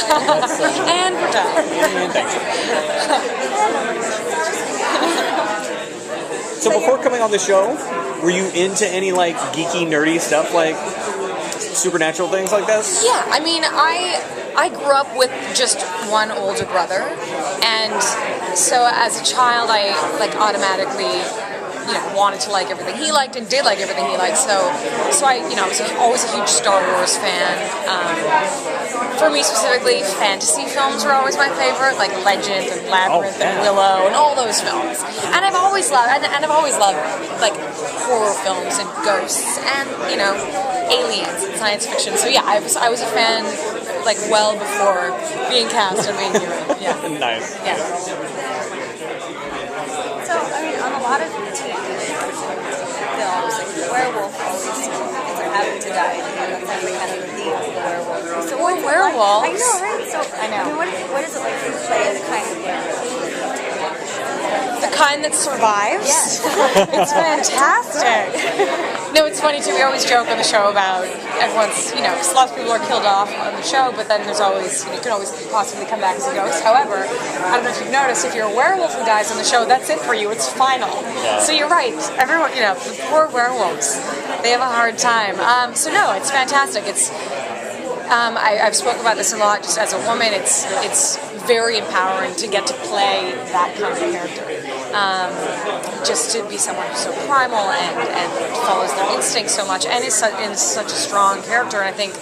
And we're done. And thanks. So before coming on the show, were you into any like geeky, nerdy stuff like supernatural things like this? Yeah, I mean, I grew up with just one older brother, and so as a child, I like automatically, wanted to like everything he liked and did like everything he liked. So I, was always a huge Star Wars fan. For me specifically, fantasy films were always my favorite, like Legend and Labyrinth and Willow and all those films. And I've always loved, like horror films and ghosts and aliens and science fiction. So yeah, I was a fan like well before being cast and being human. Yeah. Nice. Yeah. So I mean, on a lot of TV films, like the werewolf always having to die. That's like kind of the theme of the werewolf. So what werewolves? I know, right? So I know. I mean, what is it like to play the kind of werewolf? The kind that survives? Yes. It's fantastic. No, it's funny too. We always joke on the show about everyone's, because lots of people are killed off on the show, but then there's always, you can always possibly come back as a ghost. However, I don't know if you've noticed, if you're a werewolf who dies on the show, that's it for you. It's final. Yeah. So you're right. Everyone, the poor werewolves, they have a hard time. So no, it's fantastic. It's I've spoken about this a lot. Just as a woman, it's very empowering to get to play that kind of character. Just to be someone who's so primal and follows their instincts so much, and is such a strong character. And I think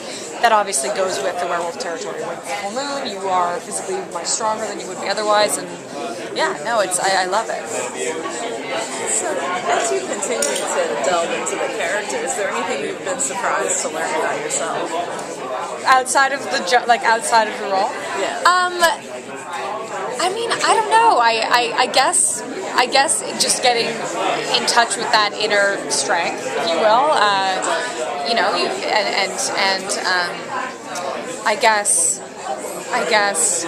that obviously goes with the werewolf territory. With the full moon, you are physically much stronger than you would be otherwise, and yeah, no, I love it. So, as you continue to delve into the character, is there anything you've been surprised to learn about yourself? Outside of the role? Yeah. I mean, I don't know. I guess just getting in touch with that inner strength, if you will. I guess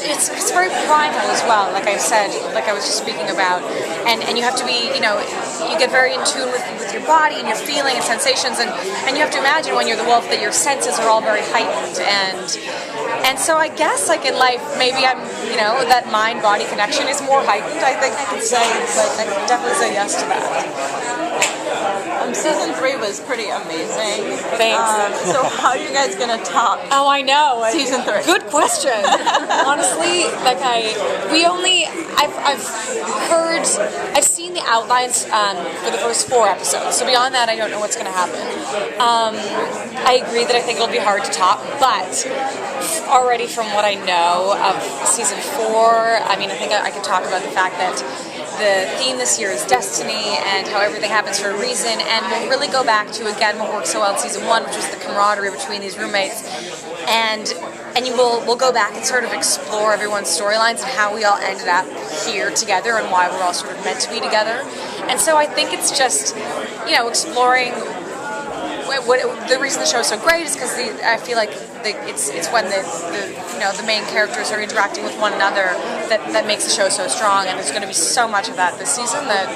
it's very primal as well. Like I said, like I was just speaking about, and you have to be, you get very in tune with your body and your feeling and sensations, and you have to imagine when you're the wolf that your senses are all very heightened, and so I guess like in life maybe I'm, that mind-body connection is more heightened. I think I could say, like I could definitely say yes to that. Season 3 was pretty amazing. Thanks. So how are you guys gonna top? Oh, I know. Season 3. Good question. Honestly, like I've seen the outlines for the first 4 episodes. So beyond that, I don't know what's going to happen. I agree that I think it'll be hard to top, but already from what I know of season 4, I mean, I think I could talk about the fact that the theme this year is destiny and how everything happens for a reason, and we'll really go back to, again, what worked so well in season 1, which was the camaraderie between these roommates, and we'll go back and sort of explore everyone's storylines and how we all ended up here together and why we're all sort of meant to be together. And so I think it's just, exploring the reason the show is so great is because I feel like it's when the main characters are interacting with one another that makes the show so strong, and there's going to be so much of that this season that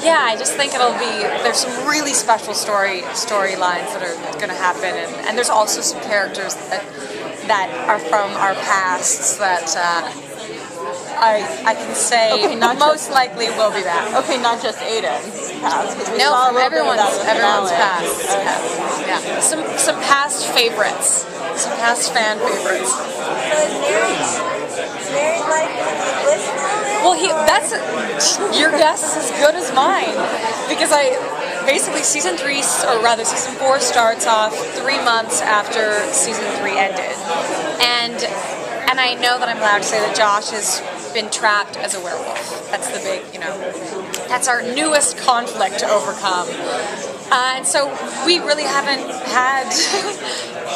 I just think there's some really special storylines that are going to happen, and there's also some characters that are from our pasts that I can say most likely will be back. Okay, not just Aiden's past. No, from everyone's past. Okay. Yeah, some past favorites, some past fan favorites. So is Mary like Bliss now? Well, that's your guess is as good as mine, because basically season 4 starts off 3 months after season 3 ended, and I know that I'm allowed to say that Josh has been trapped as a werewolf. That's the big, that's our newest conflict to overcome. And so we really haven't had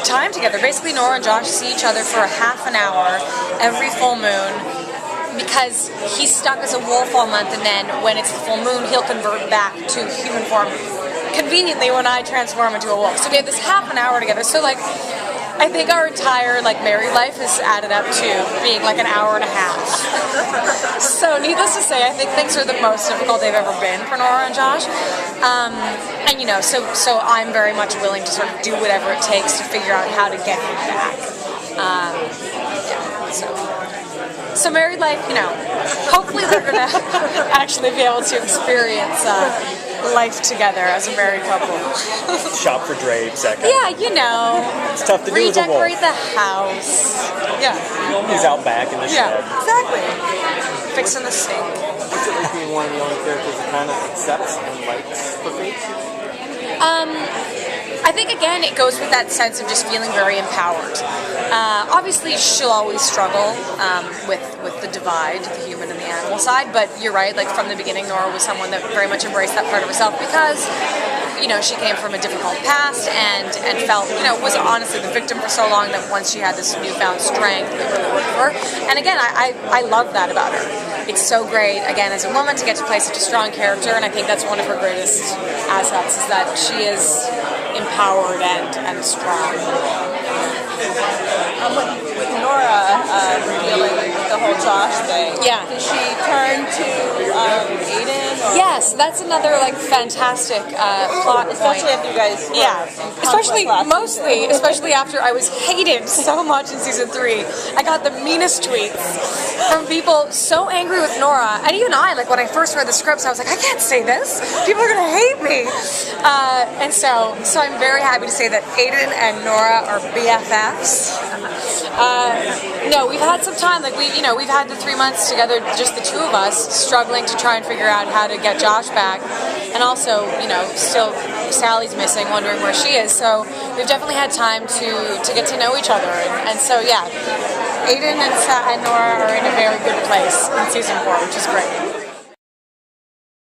time together. Basically, Nora and Josh see each other for a half an hour every full moon, because he's stuck as a wolf all month, and then when it's the full moon, he'll convert back to human form conveniently when I transform into a wolf. So we have this half an hour together. So I think our entire married life has added up to being an hour and a half. So needless to say, I think things are the most difficult they've ever been for Nora and Josh. So I'm very much willing to sort of do whatever it takes to figure out how to get him back. So married life, hopefully they're going to actually be able to experience life together as a married couple. Shop for drapes, that kind Yeah, It's tough to do with a wolf. redecorate the house. Yeah. He's out back in the shed. Exactly. Fixing the sink. What's it like being one of the only characters that kind of accepts and likes her fate? I think, again, it goes with that sense of just feeling very empowered. Obviously, she'll always struggle with the divide, the human and the animal side, but you're right, like from the beginning, Nora was someone that very much embraced that part of herself because, she came from a difficult past and felt, was honestly the victim for so long that once she had this newfound strength, it really worked for her. And again, I love that about her. It's so great, again, as a woman to get to play such a strong character, and I think that's one of her greatest assets, is that she is empowered and strong. With Nora dealing with the whole Josh thing, Yeah. did she turn to Aiden? Or Yes, that's another fantastic plot especially point. after you guys were Yeah, in conflict especially after I was hated so much in season 3. I got the meanest tweets from people so angry with Nora, and even I, when I first read the scripts, I was like, I can't say this. People are gonna hate me. And so I'm very happy to say that Aiden and Nora are BFFs. No, we've had some time. We've had the 3 months together, just the two of us, struggling to try and figure out how to get Josh back, and also, still Sally's missing, wondering where she is. So we've definitely had time to get to know each other, and so yeah, Aiden and Nora are in a very good place in season 4, which is great.